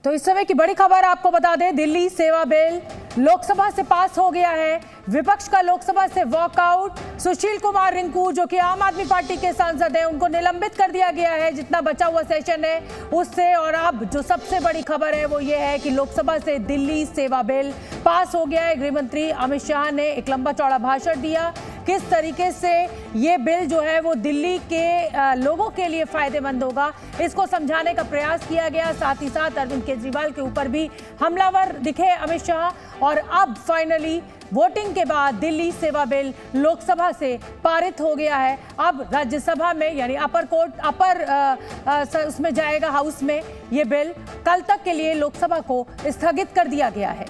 तो इस समय की बड़ी खबर आपको बता दें, दिल्ली सेवा बिल लोकसभा से पास हो गया है। विपक्ष का लोकसभा से वॉकआउट। सुशील कुमार रिंकू जो कि आम आदमी पार्टी के सांसद हैं, उनको निलंबित कर दिया गया है जितना बचा हुआ सेशन है उससे। और अब जो सबसे बड़ी खबर है वो ये है कि लोकसभा से दिल्ली सेवा बिल पास हो गया है। गृह मंत्री अमित शाह ने एक लंबा चौड़ा भाषण दिया, किस तरीके से ये बिल जो है वो दिल्ली के लोगों के लिए फायदेमंद होगा इसको समझाने का प्रयास किया गया। साथ ही साथ अरविंद केजरीवाल के ऊपर भी हमलावर दिखे अमित शाह। और अब फाइनली वोटिंग के बाद दिल्ली सेवा बिल लोकसभा से पारित हो गया है। अब राज्यसभा में यानी उसमें जाएगा, हाउस में ये बिल। कल तक के लिए लोकसभा को स्थगित कर दिया गया है।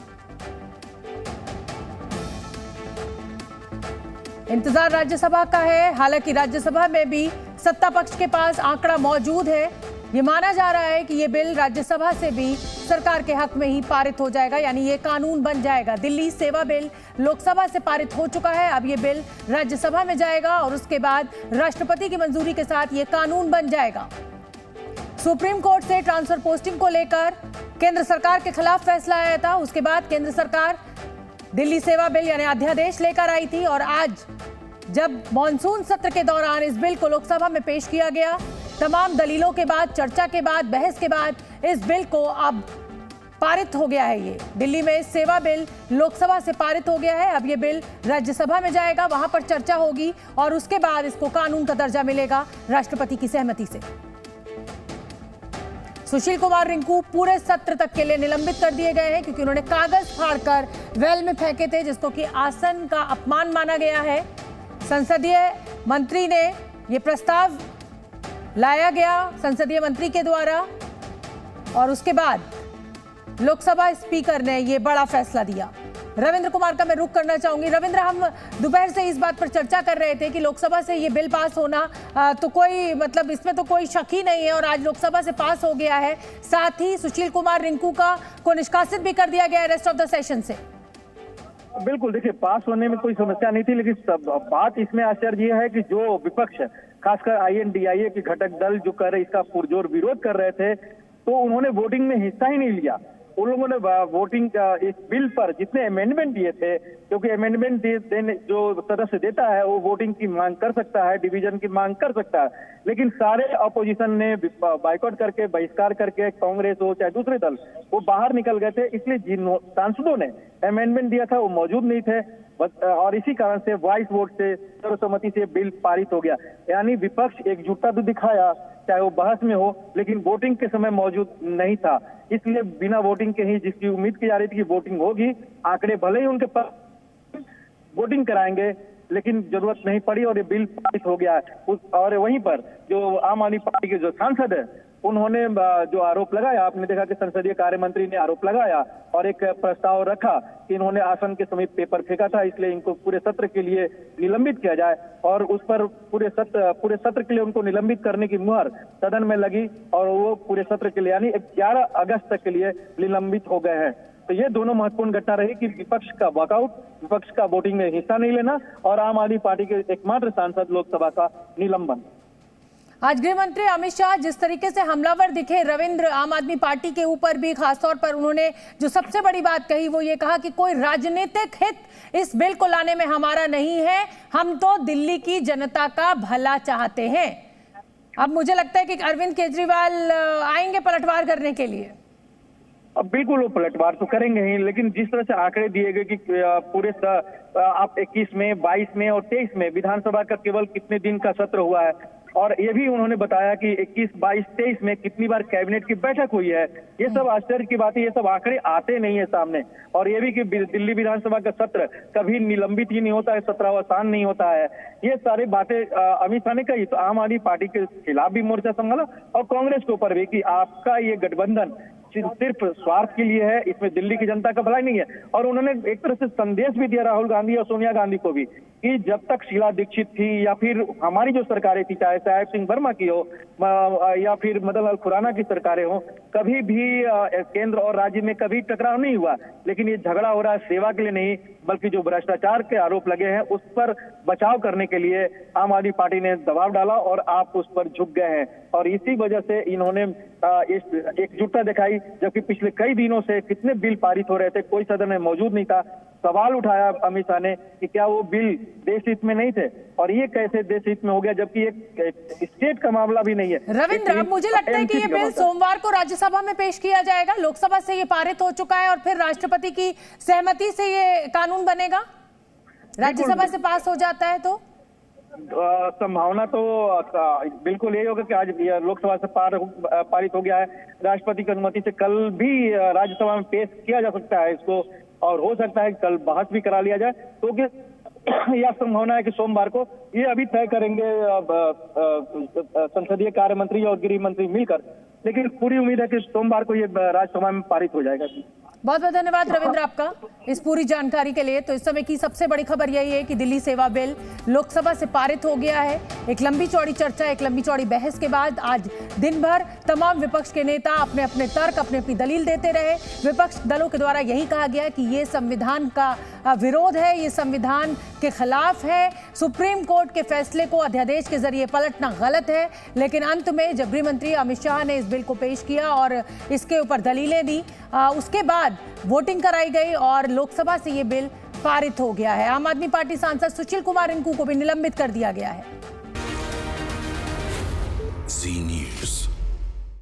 इंतजार राज्यसभा का है। हालांकि राज्यसभा में भी सत्ता पक्ष के पास आंकड़ा मौजूद है। ये माना जा रहा है कि ये बिल राज्यसभा से भी सरकार के हक में ही पारित हो जाएगा, यानी ये कानून बन जाएगा। दिल्ली सेवा बिल लोकसभा से पारित हो चुका है, अब ये बिल राज्यसभा में जाएगा और उसके बाद राष्ट्रपति की मंजूरी के साथ ये कानून बन जाएगा। सुप्रीम कोर्ट से ट्रांसफर पोस्टिंग को लेकर केंद्र सरकार के खिलाफ फैसला आया था। उसके बाद केंद्र सरकार दिल्ली सेवा बिल यानी अध्यादेश लेकर आई थी और आज जब मॉनसून सत्र के दौरान इस बिल को लोकसभा में पेश किया गया, तमाम दलीलों के बाद, चर्चा के बाद, बहस के बाद इस बिल को अब पारित हो गया है। ये दिल्ली में सेवा बिल लोकसभा से पारित हो गया है। अब ये बिल राज्यसभा में जाएगा, वहां पर चर्चा होगी और उसके बाद इसको कानून का दर्जा मिलेगा राष्ट्रपति की सहमति से। सुशील कुमार रिंकू पूरे सत्र तक के लिए निलंबित कर दिए गए हैं क्योंकि उन्होंने कागज फाड़कर वेल में फेंके थे, जिसको कि आसन का अपमान माना गया है। संसदीय मंत्री ने यह प्रस्ताव लाया गया संसदीय मंत्री के द्वारा और उसके बाद लोकसभा स्पीकर ने यह बड़ा फैसला दिया। रविंद्र कुमार का मैं रुख करना चाहूंगी। रविंद्र, हम दोपहर से इस बात पर चर्चा कर रहे थे कि लोकसभा से ये बिल पास होना तो कोई मतलब इसमें तो कोई शक ही नहीं है और आज लोकसभा से पास हो गया है। साथ ही सुशील कुमार रिंकू को निष्कासित भी कर दिया गया है रेस्ट ऑफ द सेशन से। बिल्कुल, देखिए पास होने में कोई समस्या नहीं थी, लेकिन बात इसमें आश्चर्य यह है कि जो विपक्ष खासकर INDIA के घटक दल जो कर रहे इसका पुरजोर विरोध कर रहे थे, तो उन्होंने वोटिंग में हिस्सा ही नहीं लिया। उन लोगों ने वोटिंग इस बिल पर जितने अमेंडमेंट दिए थे, क्योंकि अमेंडमेंट देने जो सदस्य देता है वो वोटिंग की मांग कर सकता है, डिवीजन की मांग कर सकता है, लेकिन सारे अपोजिशन ने बाइकआउट करके, बहिष्कार करके, कांग्रेस हो चाहे दूसरे दल, वो बाहर निकल गए थे। इसलिए जिन सांसदों ने अमेंडमेंट दिया था वो मौजूद नहीं थे और इसी कारण से वॉइस वोट से, सर्वसम्मति से बिल पारित हो गया। यानी विपक्ष एकजुटता तो दिखाया, चाहे वो बहस में हो, लेकिन वोटिंग के समय मौजूद नहीं था। इसलिए बिना वोटिंग के ही, जिसकी उम्मीद की जा रही थी कि वोटिंग होगी, आंकड़े भले ही उनके पास वोटिंग कराएंगे, लेकिन जरूरत नहीं पड़ी और ये बिल पारित हो गया। और वहीं पर जो आम आदमी पार्टी के जो सांसद है उन्होंने जो आरोप लगाया, आपने देखा कि संसदीय कार्य मंत्री ने आरोप लगाया और एक प्रस्ताव रखा कि इन्होंने आसन के समीप पेपर फेंका था, इसलिए इनको पूरे सत्र के लिए निलंबित किया जाए। और उस पर पूरे सत्र के लिए उनको निलंबित करने की मुहर सदन में लगी और वो पूरे सत्र के लिए यानी 11 अगस्त तक के लिए निलंबित हो गए हैं। तो ये दोनों महत्वपूर्ण घटना रही कि विपक्ष का वॉकआउट, विपक्ष का वोटिंग में हिस्सा नहीं लेना और आम आदमी पार्टी के एकमात्र सांसद लोकसभा का निलंबन। आज गृह मंत्री अमित शाह जिस तरीके से हमलावर दिखे रविंद्र आम आदमी पार्टी के ऊपर भी, खासतौर पर उन्होंने जो सबसे बड़ी बात कही वो ये कहा कि कोई राजनीतिक हित इस बिल को लाने में हमारा नहीं है, हम तो दिल्ली की जनता का भला चाहते हैं। अब मुझे लगता है कि अरविंद केजरीवाल आएंगे पलटवार करने के लिए। अब बिल्कुल वो पलटवार तो करेंगे ही, लेकिन जिस तरह से आंकड़े दिए गए कि पूरे आप 21 में, 22 में और 23 में विधानसभा का केवल कितने दिन का सत्र हुआ है, और ये भी उन्होंने बताया कि 21, 22, 23 में कितनी बार कैबिनेट की बैठक हुई है। ये सब आश्चर्य की बात है, ये सब आंकड़े आते नहीं है सामने। और ये भी कि दिल्ली विधानसभा का सत्र कभी निलंबित ही नहीं होता है, सत्रावसान नहीं होता है। ये सारी बातें अमित शाह ने कही, तो आम आदमी पार्टी के खिलाफ भी मोर्चा संभाला और कांग्रेस के ऊपर भी कि आपका ये गठबंधन सिर्फ स्वार्थ के लिए है, इसमें दिल्ली की जनता का भलाई नहीं है। और उन्होंने एक तरह से संदेश भी दिया राहुल गांधी और सोनिया गांधी को भी कि जब तक शीला दीक्षित थी या फिर हमारी जो सरकारें थी, चाहे साहेब सिंह वर्मा की हो या फिर मदन लाल खुराना की सरकारें हो, कभी भी केंद्र और राज्य में कभी टकराव नहीं हुआ। लेकिन ये झगड़ा हो रहा है सेवा के लिए नहीं, बल्कि जो भ्रष्टाचार के आरोप लगे हैं उस पर बचाव करने के लिए आम आदमी पार्टी ने दबाव डाला और आप उस पर झुक गए हैं। और इसी वजह से इन्होंने एकजुटता दिखाई, जबकि पिछले कई दिनों से कितने बिल पारित हो रहे थे, कोई सदन में मौजूद नहीं था। सवाल उठाया अमित शाह ने कि क्या वो बिल देश हित में नहीं थे, और ये कैसे देश हित में हो गया, जबकि एक स्टेट का मामला भी नहीं है। रविंद्र, अब मुझे लगता है कि ये बिल सोमवार को राज्यसभा में पेश किया जाएगा। लोकसभा से ये पारित हो चुका है और फिर राष्ट्रपति की सहमति से ये कानून बनेगा। राज्यसभा से पास हो जाता है तो संभावना तो बिल्कुल यही होगा कि आज लोकसभा से पारित हो गया है। राष्ट्रपति की अनुमति से कल भी राज्यसभा में पेश किया जा सकता है इसको, और हो सकता है कल बहस भी करा लिया जाए। तो यह संभावना है कि सोमवार को, ये अभी तय करेंगे संसदीय कार्य मंत्री और गृह मंत्री मिलकर, लेकिन पूरी उम्मीद है कि सोमवार को ये राज्यसभा में पारित हो जाएगा। बहुत बहुत धन्यवाद रविंद्र आपका इस पूरी जानकारी के लिए। तो इस समय की सबसे बड़ी खबर यही है कि दिल्ली सेवा बिल लोकसभा से पारित हो गया है। एक लंबी चौड़ी चर्चा, एक लंबी चौड़ी बहस के बाद आज दिन भर तमाम विपक्ष के नेता अपने अपने तर्क, अपनी अपनी दलील देते रहे। विपक्ष दलों के द्वारा यही कहा गया कि ये संविधान का विरोध है, ये संविधान के खिलाफ है, सुप्रीम कोर्ट के फैसले को अध्यादेश के जरिए पलटना गलत है। लेकिन अंत में जब गृह मंत्री अमित शाह ने इस बिल को पेश किया और इसके ऊपर दलीलें दी, उसके बाद वोटिंग कराई गई और लोकसभा से ये बिल पारित हो गया है। आम आदमी पार्टी सांसद सुशील कुमार रिंकू को भी निलंबित कर दिया गया है।